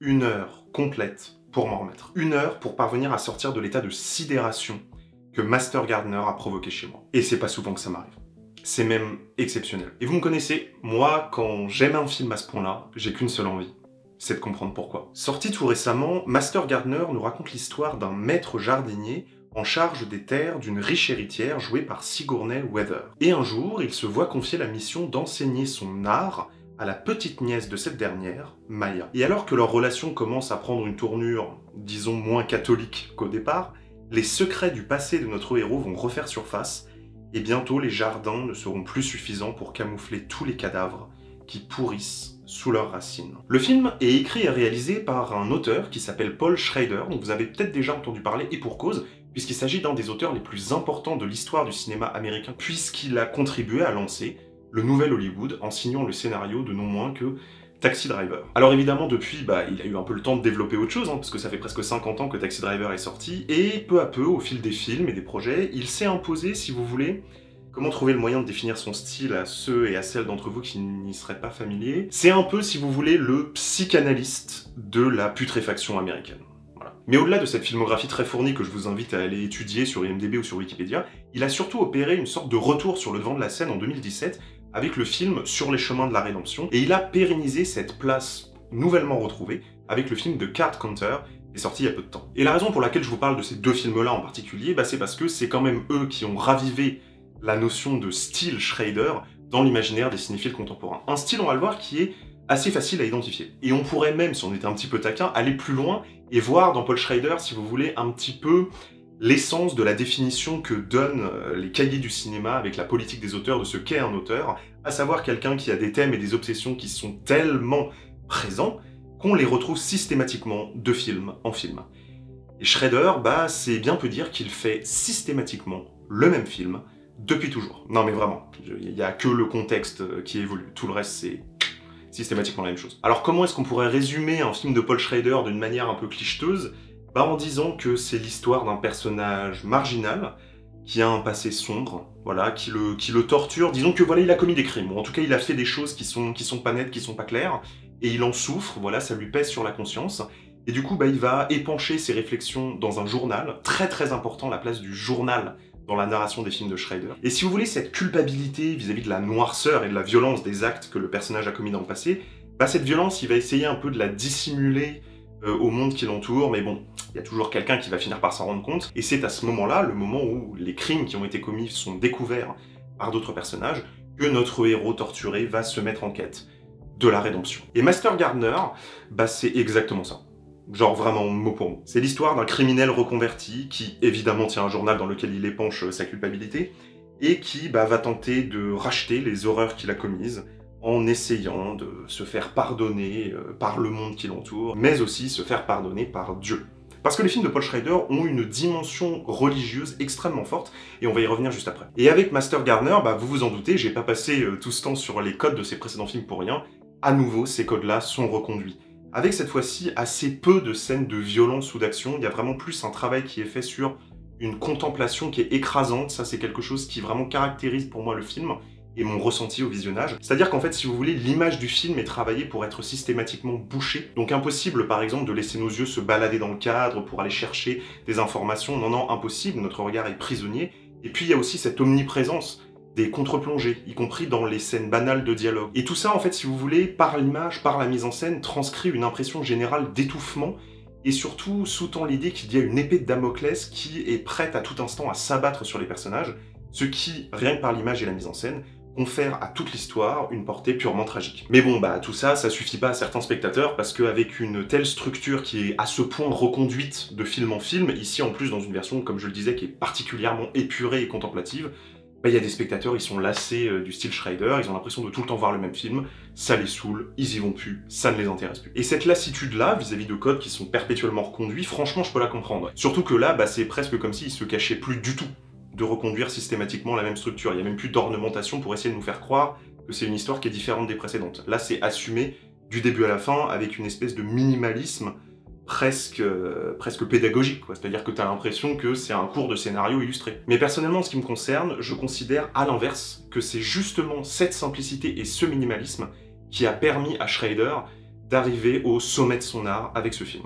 1 heure complète pour m'en remettre. 1 heure pour parvenir à sortir de l'état de sidération que Master Gardener a provoqué chez moi. Et c'est pas souvent que ça m'arrive. C'est même exceptionnel. Et vous me connaissez, moi, quand j'aime un film à ce point-là, j'ai qu'une seule envie, c'est de comprendre pourquoi. Sorti tout récemment, Master Gardener nous raconte l'histoire d'un maître jardinier en charge des terres d'une riche héritière jouée par Sigourney Weaver. Et un jour, il se voit confier la mission d'enseigner son art à la petite nièce de cette dernière, Maya. Et alors que leur relation commence à prendre une tournure, disons, moins catholique qu'au départ, les secrets du passé de notre héros vont refaire surface, et bientôt les jardins ne seront plus suffisants pour camoufler tous les cadavres qui pourrissent sous leurs racines. Le film est écrit et réalisé par un auteur qui s'appelle Paul Schrader, dont vous avez peut-être déjà entendu parler, et pour cause, puisqu'il s'agit d'un des auteurs les plus importants de l'histoire du cinéma américain, puisqu'il a contribué à lancer le nouvel Hollywood en signant le scénario de non moins que Taxi Driver. Alors évidemment, depuis, il a eu un peu le temps de développer autre chose, parce que ça fait presque 50 ans que Taxi Driver est sorti, et peu à peu, au fil des films et des projets, il s'est imposé, si vous voulez. Comment trouver le moyen de définir son style à ceux et à celles d'entre vous qui n'y seraient pas familiers? C'est un peu, si vous voulez, le psychanalyste de la putréfaction américaine. Voilà. Mais au-delà de cette filmographie très fournie que je vous invite à aller étudier sur IMDb ou sur Wikipédia, il a surtout opéré une sorte de retour sur le devant de la scène en 2017 avec le film Sur les chemins de la rédemption, et il a pérennisé cette place nouvellement retrouvée avec le film de Card Counter, qui est sorti il y a peu de temps. Et la raison pour laquelle je vous parle de ces deux films-là en particulier, c'est parce que c'est quand même eux qui ont ravivé la notion de style Schrader dans l'imaginaire des cinéphiles contemporains. Un style, on va le voir, qui est assez facile à identifier. Et on pourrait même, si on était un petit peu taquin, aller plus loin et voir dans Paul Schrader, si vous voulez, un petit peu l'essence de la définition que donnent les cahiers du cinéma avec la politique des auteurs de ce qu'est un auteur, à savoir quelqu'un qui a des thèmes et des obsessions qui sont tellement présents qu'on les retrouve systématiquement de film en film. Et Schrader, c'est bien peu dire qu'il fait systématiquement le même film depuis toujours. Non mais vraiment, il n'y a que le contexte qui évolue, tout le reste c'est systématiquement la même chose. Alors comment est-ce qu'on pourrait résumer un film de Paul Schrader d'une manière un peu clicheteuse? En disant que c'est l'histoire d'un personnage marginal qui a un passé sombre, voilà, qui le torture. Disons que voilà, il a commis des crimes, ou en tout cas il a fait des choses qui sont pas nettes, qui sont pas claires, et il en souffre, voilà, ça lui pèse sur la conscience. Et du coup, il va épancher ses réflexions dans un journal, très très important, la place du journal dans la narration des films de Schrader. Et si vous voulez, cette culpabilité vis-à-vis de la noirceur et de la violence des actes que le personnage a commis dans le passé, cette violence, il va essayer un peu de la dissimuler au monde qui l'entoure, mais bon, il y a toujours quelqu'un qui va finir par s'en rendre compte, et c'est à ce moment-là, le moment où les crimes qui ont été commis sont découverts par d'autres personnages, que notre héros torturé va se mettre en quête de la rédemption. Et Master Gardener, c'est exactement ça. Genre vraiment mot pour mot. C'est l'histoire d'un criminel reconverti qui, évidemment, tient un journal dans lequel il épanche sa culpabilité, et qui va tenter de racheter les horreurs qu'il a commises, en essayant de se faire pardonner par le monde qui l'entoure, mais aussi se faire pardonner par Dieu. Parce que les films de Paul Schrader ont une dimension religieuse extrêmement forte, et on va y revenir juste après. Et avec Master Gardener, vous vous en doutez, j'ai pas passé tout ce temps sur les codes de ses précédents films pour rien, à nouveau, ces codes-là sont reconduits. Avec cette fois-ci assez peu de scènes de violence ou d'action, il y a vraiment plus un travail qui est fait sur une contemplation qui est écrasante, ça c'est quelque chose qui vraiment caractérise pour moi le film, et mon ressenti au visionnage. C'est-à-dire qu'en fait, si vous voulez, l'image du film est travaillée pour être systématiquement bouchée. Donc impossible, par exemple, de laisser nos yeux se balader dans le cadre pour aller chercher des informations. Non, non, impossible, notre regard est prisonnier. Et puis il y a aussi cette omniprésence des contre-plongées, y compris dans les scènes banales de dialogue. Et tout ça, en fait, si vous voulez, par l'image, par la mise en scène, transcrit une impression générale d'étouffement, et surtout sous-tend l'idée qu'il y a une épée de Damoclès qui est prête à tout instant à s'abattre sur les personnages, ce qui, rien que par l'image et la mise en scène, confère à toute l'histoire une portée purement tragique. Mais bon, tout ça, ça suffit pas à certains spectateurs, parce qu'avec une telle structure qui est à ce point reconduite de film en film, ici en plus dans une version, comme je le disais, qui est particulièrement épurée et contemplative, il y a des spectateurs, ils sont lassés du style Schrader, ils ont l'impression de tout le temps voir le même film, ça les saoule, ils y vont plus, ça ne les intéresse plus. Et cette lassitude-là, vis-à-vis de codes qui sont perpétuellement reconduits, franchement, je peux la comprendre. Surtout que là, c'est presque comme s'ils se cachaient plus du tout de reconduire systématiquement la même structure. Il n'y a même plus d'ornementation pour essayer de nous faire croire que c'est une histoire qui est différente des précédentes. Là, c'est assumé du début à la fin avec une espèce de minimalisme presque pédagogique, quoi. C'est-à-dire que t'as l'impression que c'est un cours de scénario illustré. Mais personnellement, en ce qui me concerne, je considère à l'inverse que c'est justement cette simplicité et ce minimalisme qui a permis à Schrader d'arriver au sommet de son art avec ce film.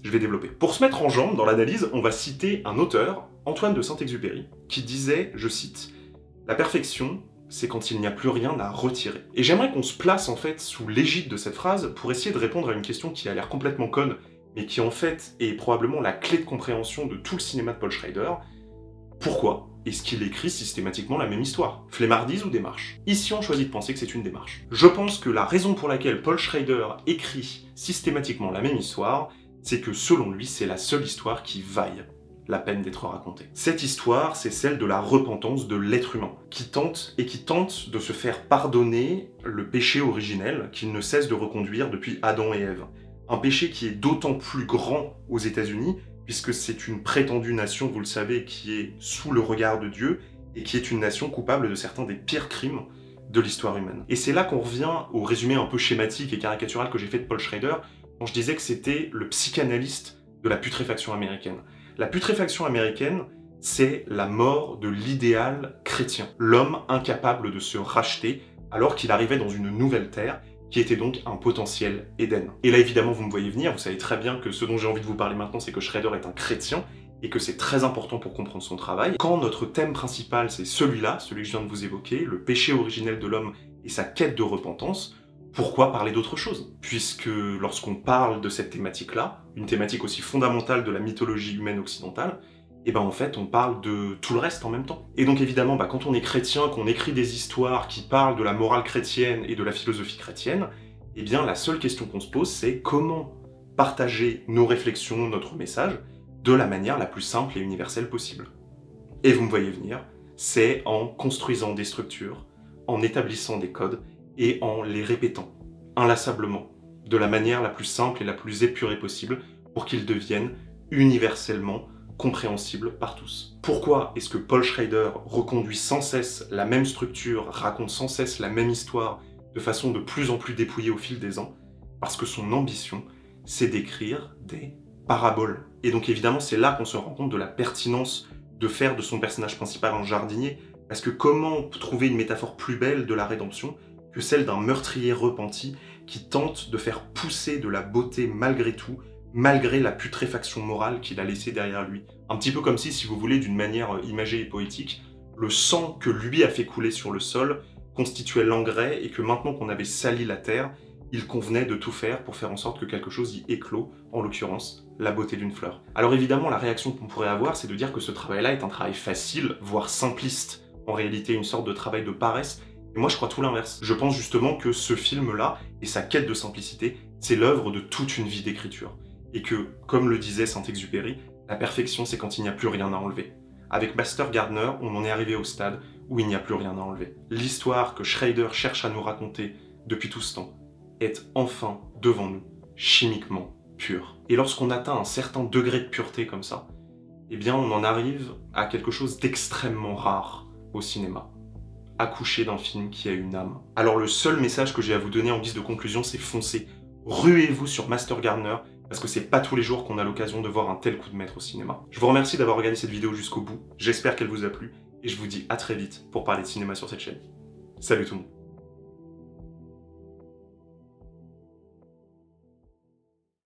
Je vais développer. Pour se mettre en jambe dans l'analyse, on va citer un auteur, Antoine de Saint-Exupéry, qui disait, je cite, « La perfection, c'est quand il n'y a plus rien à retirer. » Et j'aimerais qu'on se place en fait sous l'égide de cette phrase pour essayer de répondre à une question qui a l'air complètement conne, mais qui en fait est probablement la clé de compréhension de tout le cinéma de Paul Schrader. Pourquoi est-ce qu'il écrit systématiquement la même histoire? Flemmardise ou démarche? Ici, on choisit de penser que c'est une démarche. Je pense que la raison pour laquelle Paul Schrader écrit systématiquement la même histoire, c'est que selon lui, c'est la seule histoire qui vaille la peine d'être racontée. Cette histoire, c'est celle de la repentance de l'être humain, qui tente de se faire pardonner le péché originel qu'il ne cesse de reconduire depuis Adam et Ève. Un péché qui est d'autant plus grand aux États-Unis, puisque c'est une prétendue nation, vous le savez, qui est sous le regard de Dieu, et qui est une nation coupable de certains des pires crimes de l'histoire humaine. Et c'est là qu'on revient au résumé un peu schématique et caricatural que j'ai fait de Paul Schrader, quand je disais que c'était le psychanalyste de la putréfaction américaine. La putréfaction américaine, c'est la mort de l'idéal chrétien. L'homme incapable de se racheter alors qu'il arrivait dans une nouvelle terre, qui était donc un potentiel Éden. Et là, évidemment, vous me voyez venir, vous savez très bien que ce dont j'ai envie de vous parler maintenant, c'est que Schrader est un chrétien, et que c'est très important pour comprendre son travail. Quand notre thème principal, c'est celui-là, celui que je viens de vous évoquer, le péché originel de l'homme et sa quête de repentance, pourquoi parler d'autre chose? Puisque lorsqu'on parle de cette thématique-là, une thématique aussi fondamentale de la mythologie humaine occidentale, et ben en fait on parle de tout le reste en même temps. Et donc évidemment, quand on est chrétien, qu'on écrit des histoires qui parlent de la morale chrétienne et de la philosophie chrétienne, eh bien la seule question qu'on se pose, c'est comment partager nos réflexions, notre message, de la manière la plus simple et universelle possible. Et vous me voyez venir, c'est en construisant des structures, en établissant des codes, et en les répétant, inlassablement, de la manière la plus simple et la plus épurée possible, pour qu'ils deviennent universellement compréhensibles par tous. Pourquoi est-ce que Paul Schrader reconduit sans cesse la même structure, raconte sans cesse la même histoire, de façon de plus en plus dépouillée au fil des ans? Parce que son ambition, c'est d'écrire des paraboles. Et donc évidemment, c'est là qu'on se rend compte de la pertinence de faire de son personnage principal un jardinier, parce que comment trouver une métaphore plus belle de la rédemption que celle d'un meurtrier repenti qui tente de faire pousser de la beauté malgré tout, malgré la putréfaction morale qu'il a laissée derrière lui. Un petit peu comme si vous voulez, d'une manière imagée et poétique, le sang que lui a fait couler sur le sol constituait l'engrais et que maintenant qu'on avait sali la terre, il convenait de tout faire pour faire en sorte que quelque chose y éclot, en l'occurrence, la beauté d'une fleur. Alors évidemment, la réaction qu'on pourrait avoir, c'est de dire que ce travail-là est un travail facile, voire simpliste, en réalité une sorte de travail de paresse. Et moi, je crois tout l'inverse. Je pense justement que ce film-là, et sa quête de simplicité, c'est l'œuvre de toute une vie d'écriture. Et que, comme le disait Saint-Exupéry, la perfection, c'est quand il n'y a plus rien à enlever. Avec Master Gardener, on en est arrivé au stade où il n'y a plus rien à enlever. L'histoire que Schrader cherche à nous raconter depuis tout ce temps est enfin devant nous, chimiquement pure. Et lorsqu'on atteint un certain degré de pureté comme ça, eh bien on en arrive à quelque chose d'extrêmement rare au cinéma. Accoucher d'un film qui a une âme. Alors le seul message que j'ai à vous donner en guise de conclusion, c'est foncez. Ruez-vous sur Master Gardener, parce que c'est pas tous les jours qu'on a l'occasion de voir un tel coup de maître au cinéma. Je vous remercie d'avoir regardé cette vidéo jusqu'au bout, j'espère qu'elle vous a plu, et je vous dis à très vite pour parler de cinéma sur cette chaîne. Salut tout le monde.